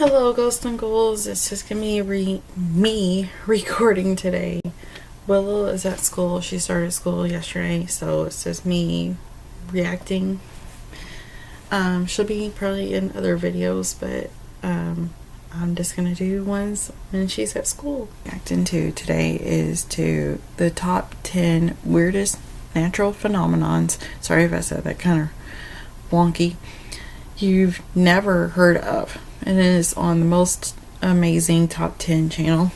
Hello, Ghosts and Ghouls. It's just gonna be me recording today. Willow is at school. She started school yesterday, so it's just me reacting. She'll be probably in other videos, but I'm just gonna do ones when she's at school. Reacting to today is to the top 10 weirdest natural phenomenons. Sorry if I said that kind of wonky. You've never heard of. And it is on the Most Amazing Top 10 channel.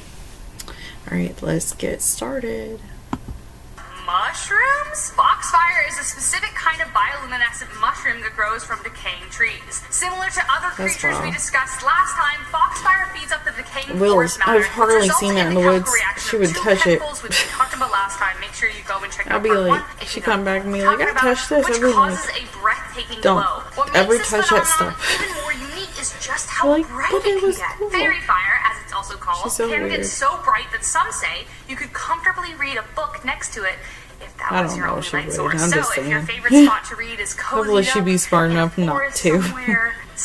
Alright, let's get started. Mushrooms? Foxfire is a specific kind of bioluminescent mushroom that grows from decaying trees. Similar to other creatures we discussed last time, foxfire feeds up the decaying forest matter. I've hardly seen that in the woods. She would touch it. Which we talked about last time. Make sure you go and check out I'll be like, she come back and be like, I touched this. I'll be like, don't ever touch that stuff. Even more unique is just how bright it can get. Cool. Fairy fire, as it's also called, can get so bright that some say you could comfortably read a book next to it if that was your only light source. So if your favorite spot to read is cozy, hopefully she'd be smart enough not to.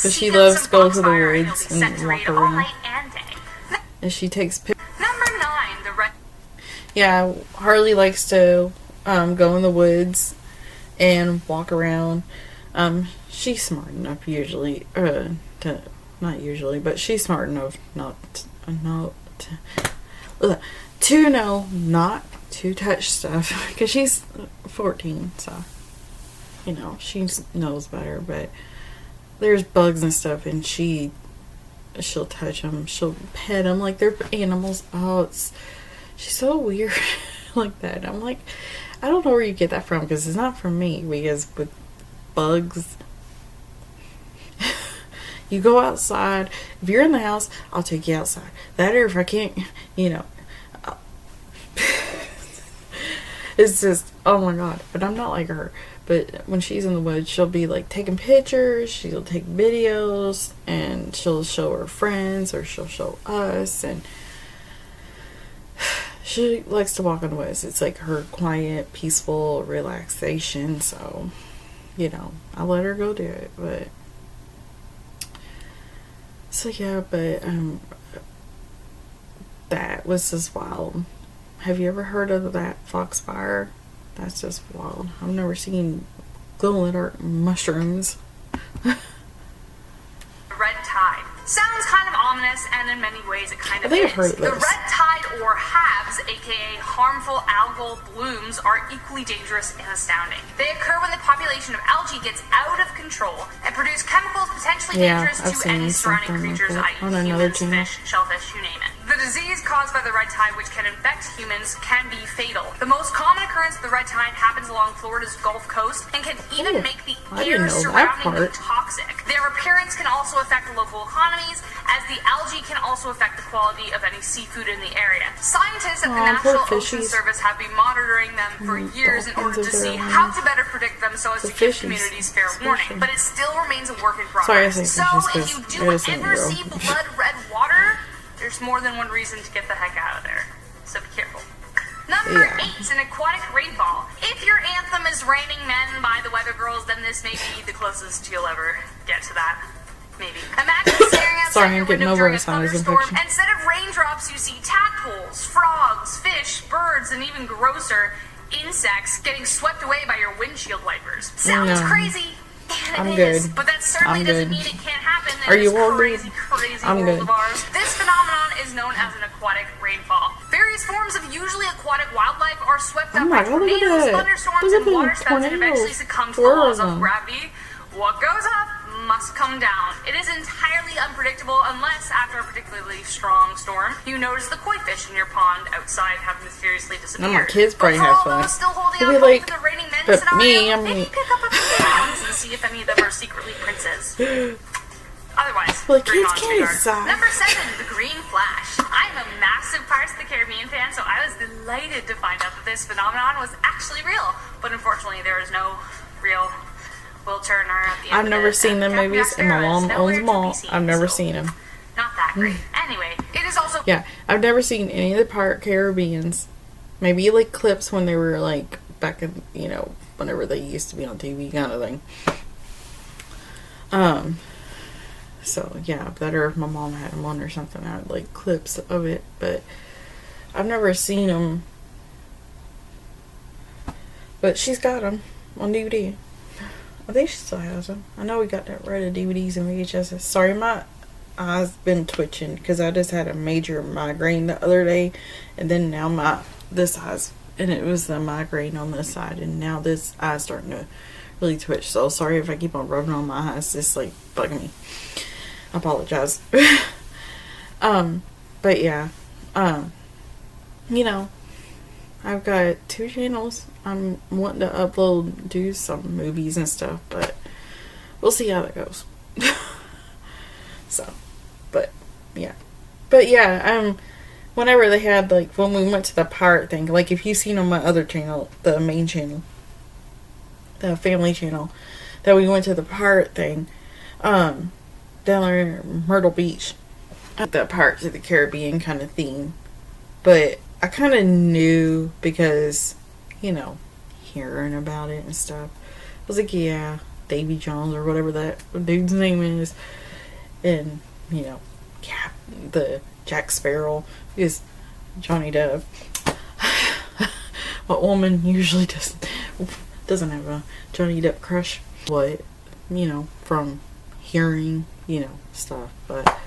But she loves to go to the woods and walk around. And she takes pictures. Number 9, the red. Yeah, Harley likes to go in the woods and walk around. She's smart enough usually, not usually, but she's smart enough to know not to touch stuff, because she's 14, so, you know, she knows better. But there's bugs and stuff, and she'll touch them, she'll pet them like they're animals. She's so weird like that. I'm like, I don't know where you get that from, because it's not from me, because with bugs, you go outside. If you're in the house, I'll take you outside. That, or if I can't, you know, it's just, oh my god. But I'm not like her. But when she's in the woods, she'll be like taking pictures, she'll take videos, and she'll show her friends, or she'll show us, and she likes to walk in the woods. It's like her quiet, peaceful relaxation. So, you know, I let her go do it. But so yeah, but that was just wild. Have you ever heard of that foxfire? That's just wild. I've never seen glow-in-the-dark mushrooms. Red tide. Sounds kind of ominous, and in many ways it kind of is. The red tide, or halves, aka harmful algal blooms, are equally dangerous and astounding. They occur when the population of algae gets out of control and produce chemicals potentially dangerous to any surrounding creatures, i.e. humans, fish, shellfish, you name it. The disease caused by the red tide, which can infect humans, can be fatal. The most common occurrence of the red tide happens along Florida's Gulf Coast and can even make the air surrounding it toxic. Their appearance can also affect local economies, as the algae can also affect the quality of any seafood in the area. Scientists at the National Ocean Service have been monitoring them for years in order to see how to better predict them so as to give communities fair warning. But it still remains a work in progress. So if you do ever see blood red water, there's more than one reason to get the heck out of there. So be careful. Number 8, an aquatic rainfall. If your anthem is Raining Men by the Weather Girls, then this may be the closest you'll ever get to that. Maybe. Imagine staring outside your window during a thunderstorm. Instead of raindrops, you see tadpoles, frogs, fish, birds, and even grosser, insects getting swept away by your windshield wipers. Sounds crazy. I'm good. But that certainly doesn't mean it can't happen in Are you this crazy world of ours. This phenomenon is known as an aquatic rainfall. Various forms of usually aquatic wildlife are swept up by tornadoes, thunderstorms, and waterspouts and eventually succumb to the laws of gravity. What goes up must come down. It is entirely unpredictable unless, after a particularly strong storm, you notice the koi fish in your pond outside have mysteriously disappeared. My kids probably have fun. Still holding on like, to the Raining Men but scenario, me, maybe pick up a few pounds and see if any of them are secretly princes. Otherwise, well, kids can't decide. Number 7, the green flash. I'm a massive Pirates of the Caribbean fan, so I was delighted to find out that this phenomenon was actually real. But unfortunately, there is no real Will Turner at the end. I've never seen them movies, and my mom owns them all. I've never seen them. Not that great. Anyway, it is also... Yeah, I've never seen any of the Pirate Caribbeans. Maybe like clips when they were like back in, you know, whenever they used to be on TV kind of thing. So yeah, better if my mom had them on or something. I had like clips of it, but I've never seen them. But she's got them on DVD. I think she still has them. I know we got that rid of DVDs and VHSs. Sorry, my eyes been twitching because I just had a major migraine the other day, and then now this eye's, and it was the migraine on this side, and now this eye's starting to really twitch. So sorry if I keep on rubbing on my eyes. It's like bugging me. I apologize. But yeah, you know, I've got 2 channels. I'm wanting to do some movies and stuff, but we'll see how that goes. So, but yeah, whenever they had, like, when we went to the pirate thing, like, if you've seen on my other channel, the main channel, the family channel, that we went to the pirate thing, down there in Myrtle Beach, the Pirates of the Caribbean kind of theme, but I kind of knew because, you know, hearing about it and stuff. I was like, yeah, Davy Jones or whatever that dude's name is. And, you know, the Jack Sparrow is Johnny Depp. What woman usually doesn't have a Johnny Depp crush? What, you know, from hearing, you know, stuff, but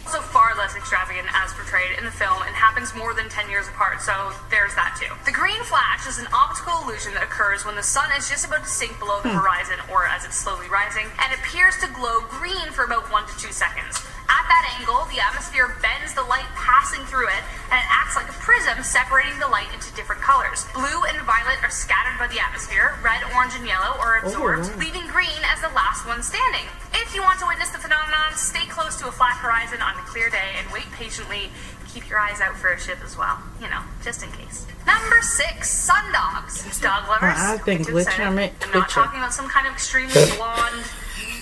also far less extravagant as portrayed in the film and happens more than 10 years apart, so there's that too. The green flash is an optical illusion that occurs when the sun is just about to sink below the horizon, or as it's slowly rising, and appears to glow green for about 1 to 2 seconds. At that angle, the atmosphere bends the light passing through it, and it acts like a prism separating the light into different colors. Blue and violet are scattered by the atmosphere, red, orange, and yellow are absorbed, leaving green as the last one standing. If you want to witness the phenomenon, stay close to a flat horizon on a clear day and wait patiently. Keep your eyes out for a ship as well, you know, just in case. Number 6, sundogs. Dog lovers. I've been glitching. I'm not talking about some kind of extremely blonde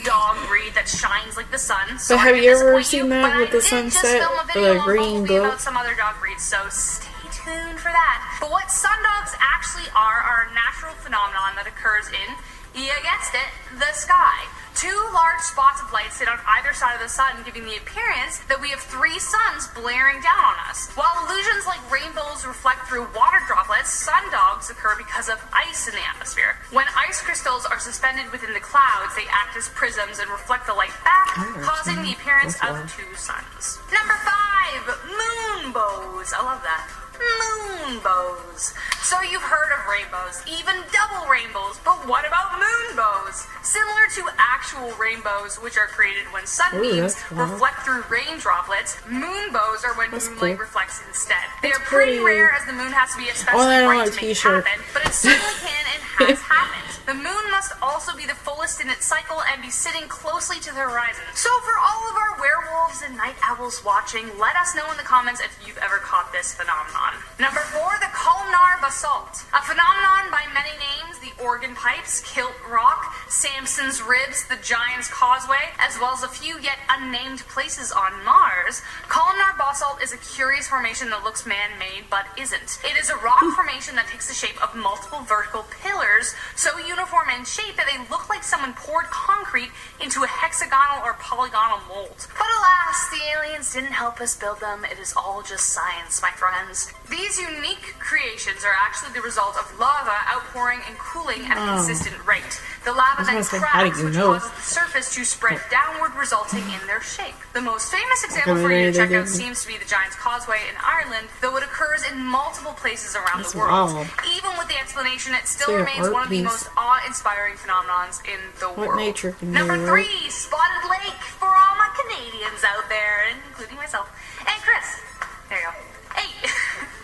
dog breed that shines like the sun. So have you ever seen that with the sunset, the green glow? About some other dog breeds, so stay tuned for that. But what sundogs actually are a natural phenomenon that occurs in, you guessed it, the sky. 2 large spots of light sit on either side of the sun, giving the appearance that we have 3 suns blaring down on us. While illusions like rainbows reflect through water droplets, sundogs occur because of ice in the atmosphere. When ice crystals are suspended within the clouds, they act as prisms and reflect the light back, causing the appearance of 2 suns. Number 5, moonbows. I love that. Moonbows. So you've heard of rainbows, even double rainbows, but what about moonbows? Similar to actual rainbows, which are created when sunbeams reflect through rain droplets, moonbows are when moonlight reflects instead. They are pretty rare, as the moon has to be especially bright to make it happen, but it certainly can and has happened. The moon must also be the fullest in its cycle and be sitting closely to the horizon. So for all of our werewolves and night owls watching, let us know in the comments if you've ever caught this phenomenon. Number 4, the columnar basalt. A phenomenon by many names: the Organ Pipes, Kilt Rock, Samson's Ribs, the Giant's Causeway, as well as a few yet unnamed places on Mars. Columnar basalt is a curious formation that looks man-made but isn't. It is a rock formation that takes the shape of multiple vertical pillars, so uniform in shape that they look like someone poured concrete into a hexagonal or polygonal mold. But alas, the aliens didn't help us build them. It is all just science, my friends. These unique creations are actually the result of lava outpouring and cooling at a consistent rate. The lava then cracks, which causes the surface to spread downward, resulting in their shape. The most famous example for you to check out seems to be the Giant's Causeway in Ireland, though it occurs in multiple places around the world. Even with the explanation, it still remains one of the most awe-inspiring phenomenons in the world. Number 3, Spotted Lake, for all my Canadians out there, including myself. And Chris. There you go. 8.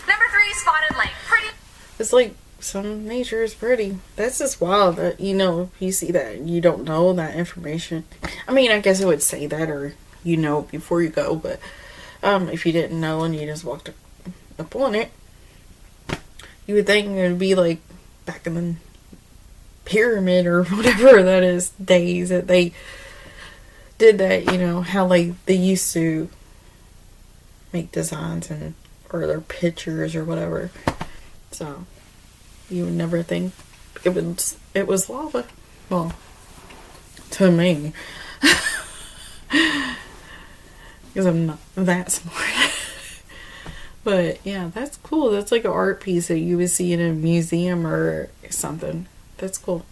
Number 3, Spotted Lake. Pretty. It's like, some nature is pretty. That's just wild that, you know, if you see that and you don't know that information. I mean, I guess it would say that, or you know before you go, but if you didn't know and you just walked up on it, you would think it would be like back in the pyramid or whatever that is days that they did that, you know, how like they used to make designs and or their pictures or whatever. So you would never think it was lava. Well, to me. Because I'm not that smart. But yeah, that's cool. That's like an art piece that you would see in a museum or something. That's cool.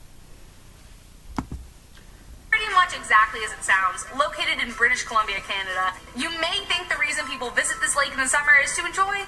Pretty much exactly as it sounds. Located in British Columbia, Canada, you may think the reason people visit this lake in the summer is to enjoy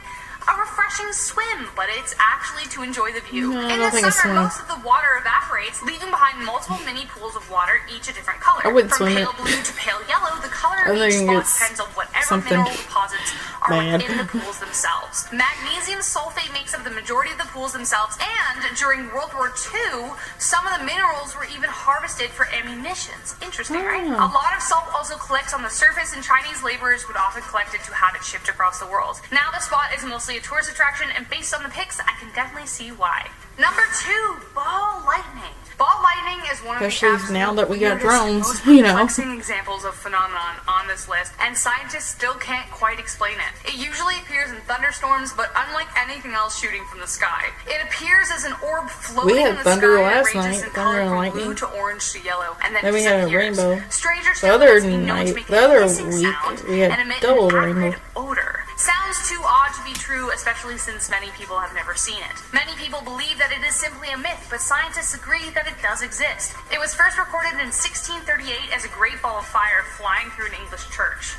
a refreshing swim, but it's actually to enjoy the view. No, in the summer, most of the water evaporates, leaving behind multiple mini pools of water, each a different color. I wouldn't From swim pale blue to pale yellow, the color of each spot depends on whatever mineral deposits are within the pools themselves. Magnesium sulfate makes up the majority of the pools themselves, and during World War II, some of the minerals were even harvested for ammunitions. Interesting, right? A lot of salt also collects on the surface, and Chinese laborers would often collect it to have it shipped across the world. Now the spot is mostly a tourist attraction, and based on the pics, I can definitely see why. Number 2, ball lightning. Ball lightning is one of the especially now that we got drones, you know. Examples of phenomenon on this list, and scientists still can't quite explain it. It usually appears in thunderstorms, but unlike anything else shooting from the sky, it appears as an orb floating in the sky. Thunder last that ranges night, in color thunder and from lightning. blue to orange to yellow, and then we had a disappears. rainbow. Stranger The still, other it's been known to night, make the a other hissing week, sound we had and emit double an rainbow. acrid odor. Sounds too odd to be true, especially since many people have never seen it. Many people believe that it is simply a myth, but scientists agree that it does exist. It was first recorded in 1638 as a great ball of fire flying through an English church,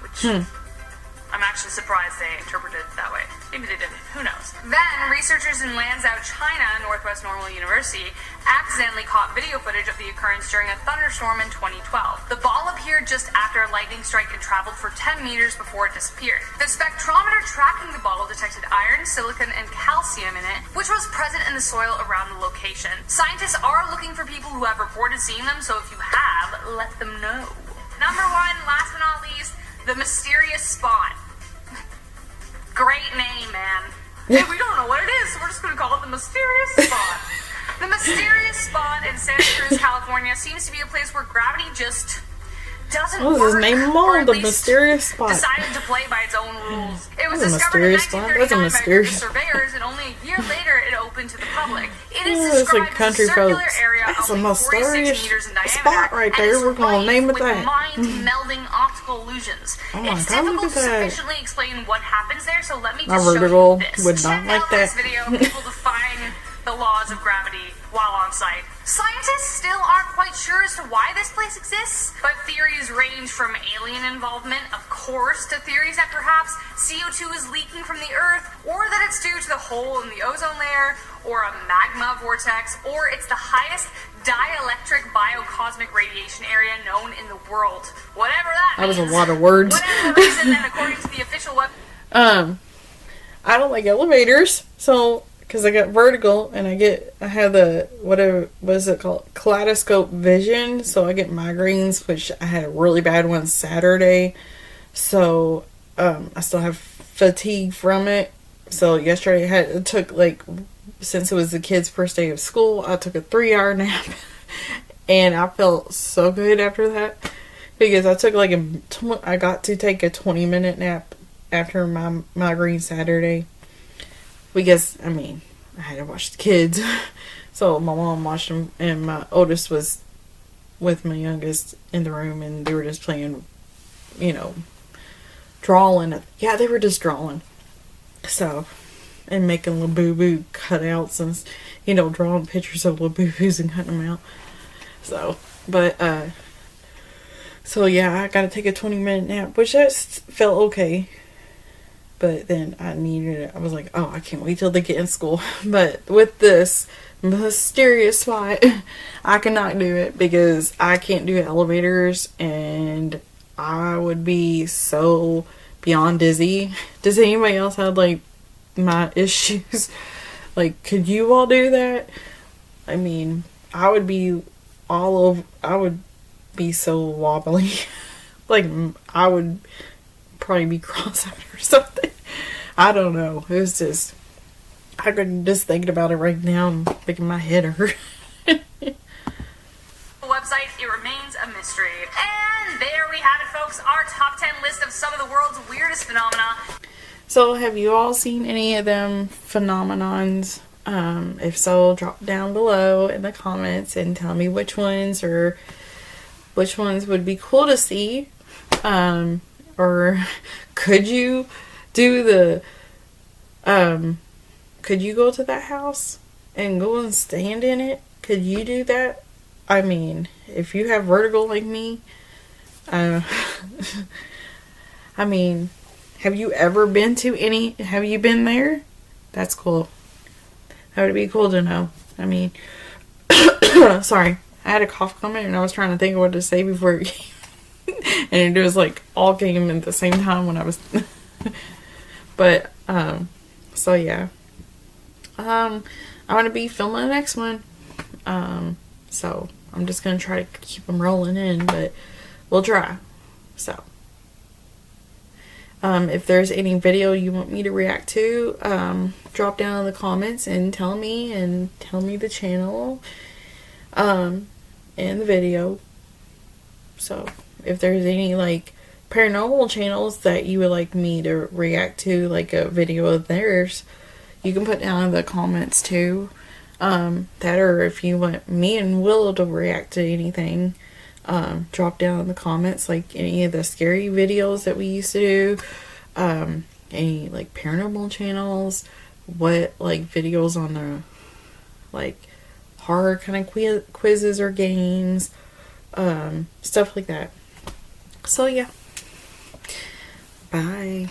which I'm actually surprised they interpreted it that way. Maybe they didn't. Who knows? Then, researchers in Lanzhou, China, Northwest Normal University, accidentally caught video footage of the occurrence during a thunderstorm in 2012. The ball appeared just after a lightning strike and traveled for 10 meters before it disappeared. The spectrometer tracking the ball detected iron, silicon, and calcium in it, which was present in the soil around the location. Scientists are looking for people who have reported seeing them, so if you have, let them know. Number 1, last but not least, the mysterious spot. Great name, man. Hey, we don't know what it is, so we're just going to call it the mysterious spot. The mysterious spot in Santa Cruz, California seems to be a place where gravity just doesn't work. His name or at the least mysterious spot. Decided to play by its own rules. It was That's a discovered in mysterious spot. That's a 1939 by mysterious surveyors, and only a year later it opened to the public. It is it's like described country as a circular folks. area That's a only 46 mysterious meters in diameter, spot right and there. is We're gonna rife name it with that. mind-melding optical illusions. Oh my It's God, look difficult at to that. sufficiently explain what happens there, so let me My just show vertical you this. would not Check like out that. this video of people defying the laws of gravity while on site. Scientists still aren't quite sure as to why this place exists, but theories range from alien involvement, of course, to theories that perhaps CO2 is leaking from the Earth, or that it's due to the hole in the ozone layer, or a magma vortex, or it's the highest dielectric biocosmic radiation area known in the world. Whatever that means. That was a lot of words. Whatever reason, and according to the official web... I don't like elevators, so because I got vertical and I have the what is it called, kaleidoscope vision, so I get migraines, which I had a really bad one Saturday, so I still have fatigue from it. So yesterday it took since it was the kids' first day of school, I took a 3-hour nap, and I felt so good after that because I took I got to take a 20-minute nap after my migraine Saturday, because I had to watch the kids. So my mom watched them, and my oldest was with my youngest in the room, and they were just playing, drawing. Yeah, they were just drawing. So, and making little boo-boo cutouts and, drawing pictures of little boo-boos and cutting them out. So, yeah, I gotta take a 20-minute nap, which just felt okay. But then I needed it. I was like, oh, I can't wait till they get in school. But with this mysterious spot, I cannot do it because I can't do elevators, and I would be so beyond dizzy. Does anybody else have my issues? Could you all do that? I would be all over. I would be so wobbly. I would probably be cross-eyed or something. I don't know. It was just, I couldn't just thinking about it right now. I'm making my head hurt. Website, it remains a mystery. And there we have it, folks. Our top 10 list of some of the world's weirdest phenomena. So, have you all seen any of them phenomenons? If so, drop down below in the comments and tell me which ones, or which ones would be cool to see. Or could you do the, could you go to that house and go and stand in it? Could you do that? I mean, if you have vertigo like me, I mean, have you ever been to any, have you been there? That's cool. That would be cool to know. I mean, sorry, I had a cough coming and I was trying to think of what to say before it came. And it was like all came at the same time when I was but so yeah, I'm gonna be filming the next one, so I'm just gonna try to keep them rolling in, but we'll try. So if there's any video you want me to react to, drop down in the comments and tell me the channel and the video. So if there's any like paranormal channels that you would like me to react to, like a video of theirs, you can put down in the comments too. That, or if you want me and Willow to react to anything, drop down in the comments, like any of the scary videos that we used to do, any like paranormal channels, what like videos on the like horror kind of quizzes or games, stuff like that. So yeah, bye.